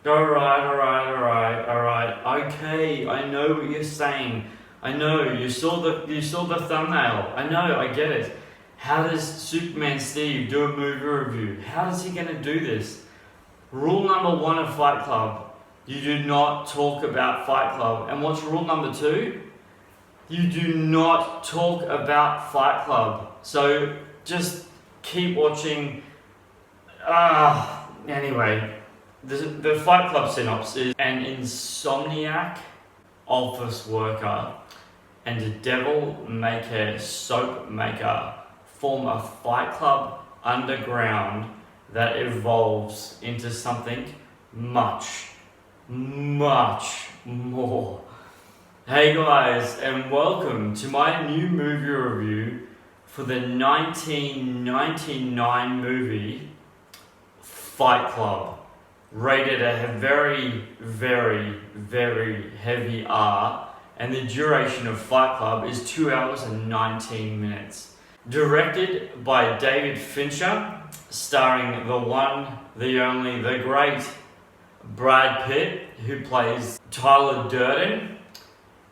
Alright. Okay, I know what you're saying. I know, you saw the thumbnail. I know, I get it. How does Superman Steve do a movie review? How is he gonna do this? Rule number 1 of Fight Club, you do not talk about Fight Club. And what's rule number 2? You do not talk about Fight Club. So just keep watching. Anyway, the Fight Club synopsis: an insomniac office worker and a devil-maker soapmaker form a fight club underground that evolves into something much, much more. Hey guys, and welcome to my new movie review for the 1999 movie Fight Club, rated a very, very, very heavy R, and the duration of Fight Club is 2 hours and 19 minutes. Directed by David Fincher, starring the one, the only, the great Brad Pitt, who plays Tyler Durden,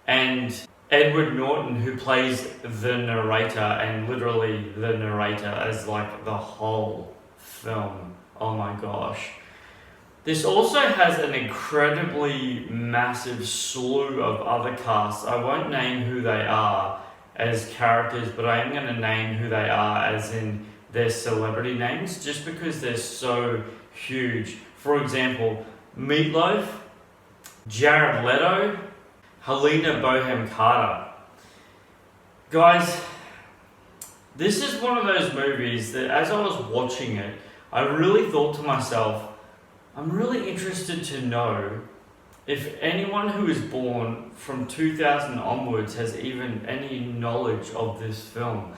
and Edward Norton, who plays the narrator, and literally the narrator as like the whole film. Oh my gosh. This also has an incredibly massive slew of other casts. I won't name who they are as characters, but I am going to name who they are as in their celebrity names, just because they're so huge. For example, Meatloaf, Jared Leto, Helena Bonham Carter. Guys, this is one of those movies that as I was watching it, I really thought to myself, I'm really interested to know if anyone who is born from 2000 onwards has even any knowledge of this film.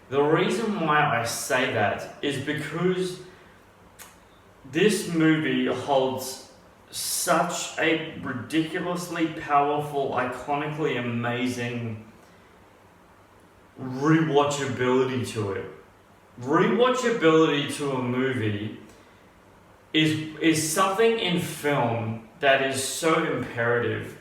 The reason why I say that is because this movie holds such a ridiculously powerful, iconically amazing rewatchability to it. Rewatchability to a movie is something in film that is so imperative.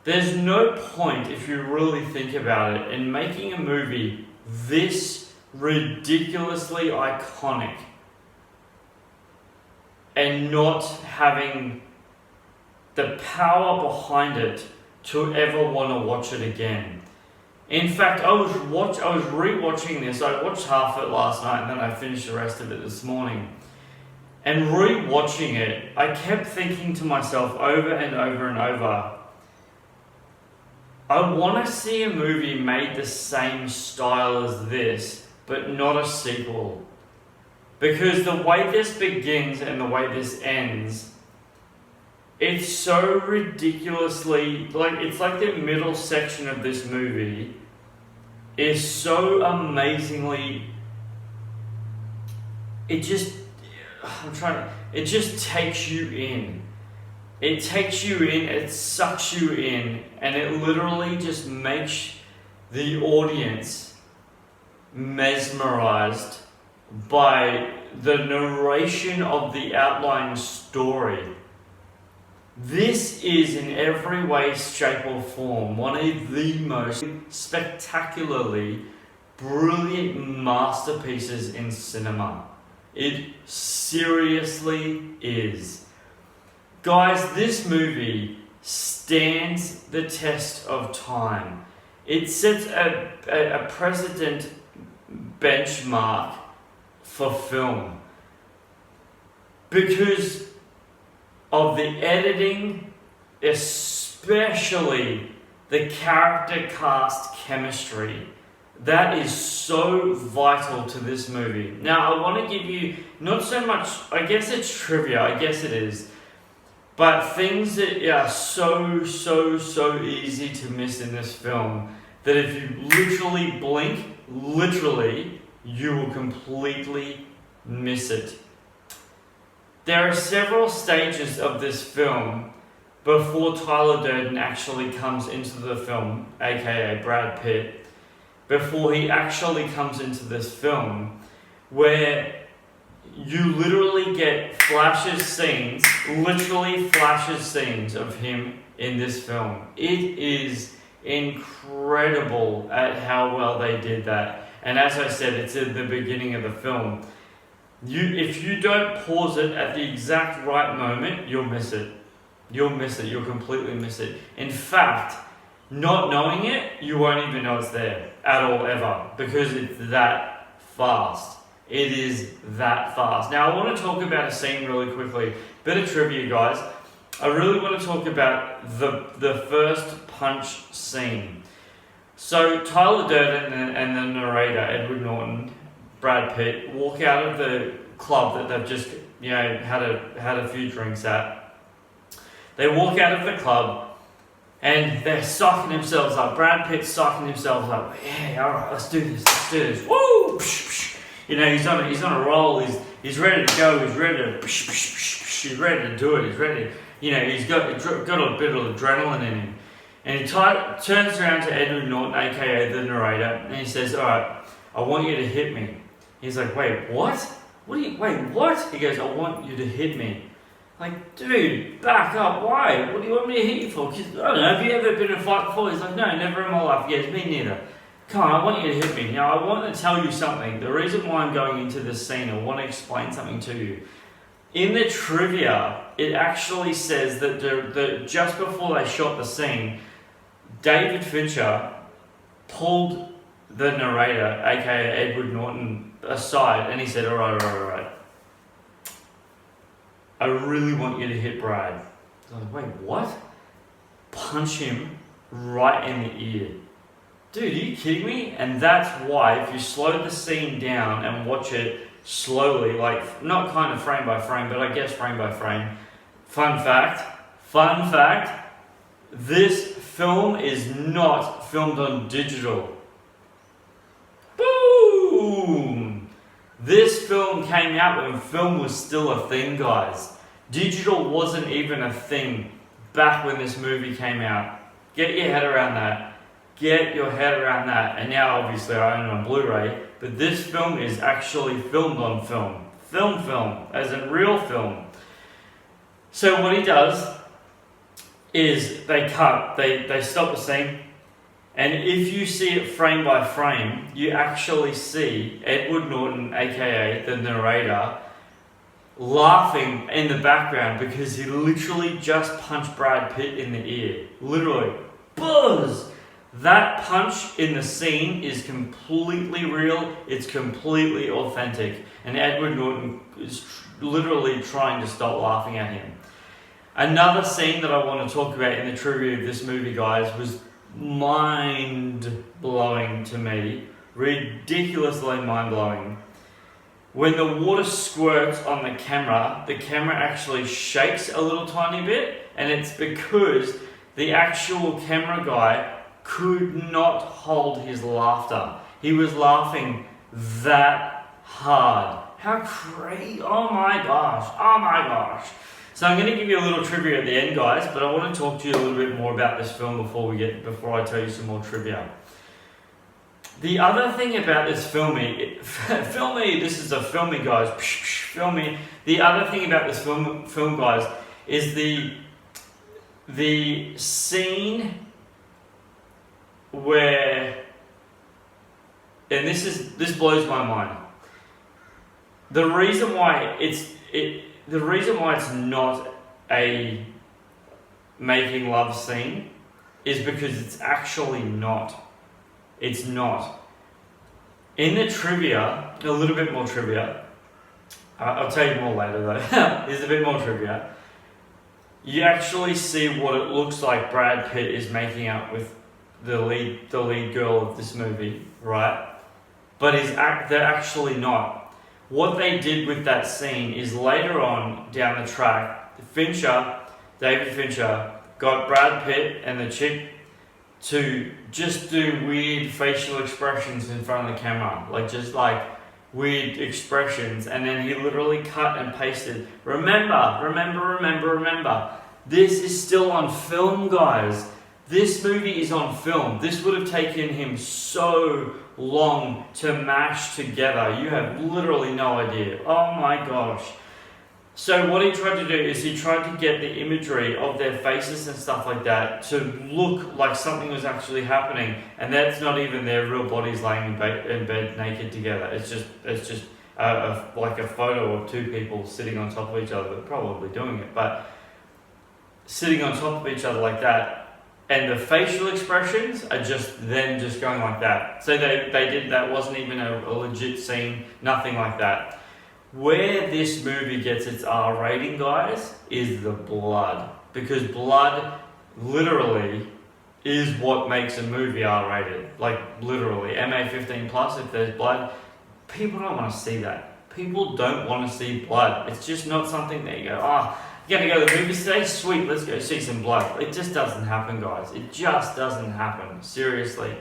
There's no point, if you really think about it, in making a movie this ridiculously iconic and not having the power behind it to ever want to watch it again. In fact, I was rewatching this. I watched half of it last night and then I finished the rest of it this morning. And rewatching it, I kept thinking to myself over and over and over, I want to see a movie made the same style as this, but not a sequel. Because the way this begins and the way this ends, it's so ridiculously, it's like the middle section of this movie is so amazingly, it just takes you in. It takes you in, it sucks you in, and it literally just makes the audience mesmerized by the narration of the outlying story. This is in every way, shape or form one of the most spectacularly brilliant masterpieces in cinema. It seriously is. Guys, this movie stands the test of time. It sets a precedent benchmark for film because of the editing, especially the character cast chemistry. That is so vital to this movie. Now, I want to give you not so much, I guess it's trivia, I guess it is, but things that are so easy to miss in this film that if you literally blink, you will completely miss it. There are several stages of this film before Tyler Durden actually comes into the film, aka Brad Pitt, before he actually comes into this film, where you literally get literally flashes scenes of him in this film. It is incredible at how well they did that. And as I said, it's at the beginning of the film. If you don't pause it at the exact right moment, you'll miss it. You'll completely miss it. In fact, not knowing it, you won't even know it's there at all, ever, because it's that fast. It is that fast. Now, I want to talk about a scene really quickly. Bit of trivia, guys. I really want to talk about the first punch scene. So, Tyler Durden and the narrator, Edward Norton, Brad Pitt, walk out of the club that they've just, had a few drinks at. They walk out of the club and they're psyching themselves up. Brad Pitt's psyching himself up. Yeah, all right, let's do this. Woo! He's on a roll. He's ready to go. He's ready to do it. He's ready. He's got a bit of adrenaline in him. And he turns around to Edward Norton, aka the narrator, and he says, "All right, I want you to hit me." He's like, "Wait, what? Wait, what?" He goes, "I want you to hit me." Like, dude, back up. Why? What do you want me to hit you for? 'Cause, I don't know, have you ever been in a fight before? He's like, "No, never in my life." Yes, me neither. "Come on, I want you to hit me." Now, I want to tell you something. The reason why I'm going into this scene, I want to explain something to you. In the trivia, it actually says that just before they shot the scene, David Fincher pulled the narrator, aka Edward Norton, aside, and he said, all right. I really want you to hit Brad. I was like, wait, what? Punch him right in the ear. Dude, are you kidding me? And that's why, if you slow the scene down and watch it slowly, like, not kind of frame by frame, but I guess frame by frame. Fun fact, this film is not filmed on digital. Boom! This film came out when film was still a thing, guys. Digital wasn't even a thing back when this movie came out. Get your head around that. And now, obviously, I own it on Blu-ray, but this film is actually filmed on film. Film, as in real film. So what he does is they stop the scene, and if you see it frame by frame, you actually see Edward Norton, aka the narrator, laughing in the background because he literally just punched Brad Pitt in the ear. Literally. Buzz! That punch in the scene is completely real, it's completely authentic, and Edward Norton is literally trying to stop laughing at him. Another scene that I want to talk about in the trivia of this movie, guys, was mind-blowing to me. Ridiculously mind-blowing. When the water squirts on the camera actually shakes a little tiny bit, and it's because the actual camera guy could not hold his laughter. He was laughing that hard. How crazy. Oh my gosh. So I'm going to give you a little trivia at the end, guys, but I want to talk to you a little bit more about this film before I tell you some more trivia. The other thing about this this is a filmy, guys. Filmy. The other thing about this film, guys, is the scene where, and this blows my mind. The reason why it's not a making love scene is because it's actually not. It's not. In the trivia, a little bit more trivia. I'll tell you more later though. There's a bit more trivia. You actually see what it looks like Brad Pitt is making out with the lead girl of this movie, right? But they're actually not. What they did with that scene is later on down the track, David Fincher, got Brad Pitt and the chick to just do weird facial expressions in front of the camera, just weird expressions, and then he literally cut and pasted. Remember, this is still on film, guys. This movie is on film. This would have taken him so long to mash together. You have literally no idea. Oh my gosh. So what he tried to do is he tried to get the imagery of their faces and stuff like that to look like something was actually happening, and that's not even their real bodies laying in bed naked together. It's just like a photo of two people sitting on top of each other, but probably doing it, but sitting on top of each other like that, and the facial expressions are just them just going like that. So they did that, wasn't even a legit scene, nothing like that. Where this movie gets its R rating, guys, is the blood. Because blood literally is what makes a movie R rated. Like literally, MA 15 plus, if there's blood, people don't want to see that. People don't want to see blood. It's just not something that you go, you're going to go to the movies today? Sweet, let's go see some blood. It just doesn't happen, guys. It just doesn't happen. Seriously.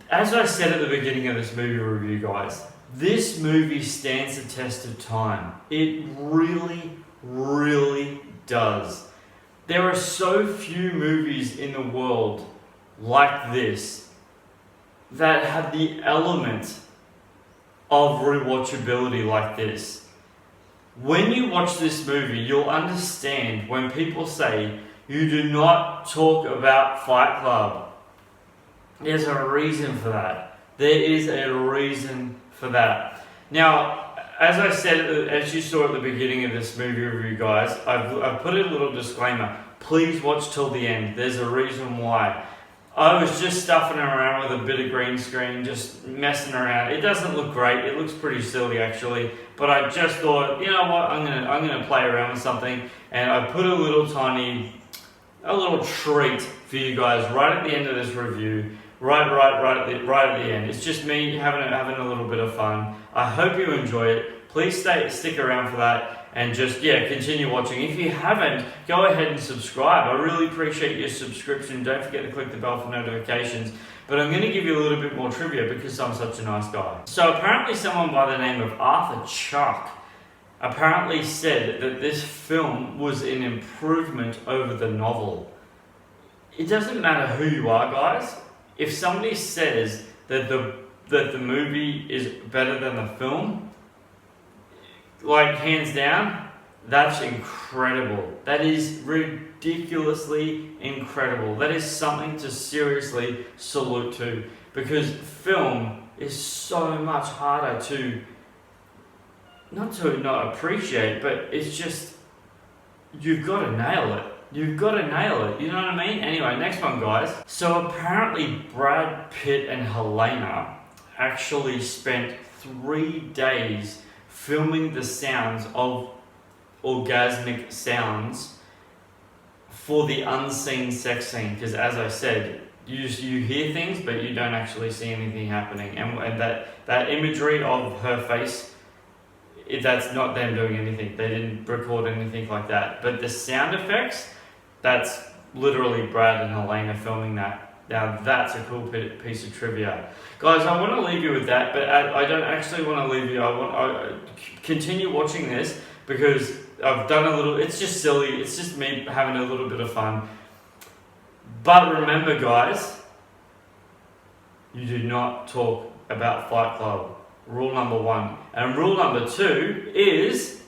As I said at the beginning of this movie review, guys, this movie stands the test of time. It really, really does. There are so few movies in the world like this that have the element of rewatchability like this. When you watch this movie, you'll understand when people say, you do not talk about Fight Club. There's a reason for that. There is a reason for that. Now, as I said, as you saw at the beginning of this movie review, guys, I've put a little disclaimer. Please watch till the end. There's a reason why. I was just stuffing around with a bit of green screen, just messing around. It doesn't look great. It looks pretty silly, actually. But I just thought, you know what? I'm gonna play around with something, and I put a little treat for you guys right at the end of this review. Right at the end. It's just me having a little bit of fun. I hope you enjoy it. Please stick around for that, and just continue watching. If you haven't, go ahead and subscribe. I really appreciate your subscription. Don't forget to click the bell for notifications. But I'm going to give you a little bit more trivia because I'm such a nice guy. So apparently someone by the name of Arthur Chuck apparently said that this film was an improvement over the novel. It doesn't matter who you are, guys. If somebody says that the movie is better than the film, like hands down, that's incredible. That is ridiculously incredible. That is something to seriously salute to, because film is so much harder to not appreciate, but it's just, you've got to nail it. You've got to nail it, you know what I mean? Anyway, next one, guys. So apparently Brad Pitt and Helena actually spent 3 days filming the sounds of orgasmic sounds for the unseen sex scene. Because as I said, you hear things, but you don't actually see anything happening. And that imagery of her face, that's not them doing anything. They didn't record anything like that. But the sound effects, that's literally Brad and Helena filming that. Now that's a cool piece of trivia. Guys, I want to leave you with that, but I don't actually want to leave you. I want continue watching this because I've done a little, it's just silly. It's just me having a little bit of fun. But remember, guys, you do not talk about Fight Club. Rule number 1. And rule number 2 is,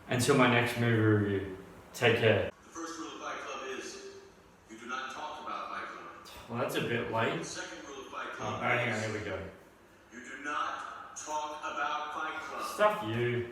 until my next movie review, take care. Well, that's a bit late. The second rule of Fight Club hang on, here we go. You do not talk about Fight Club. Stuff you.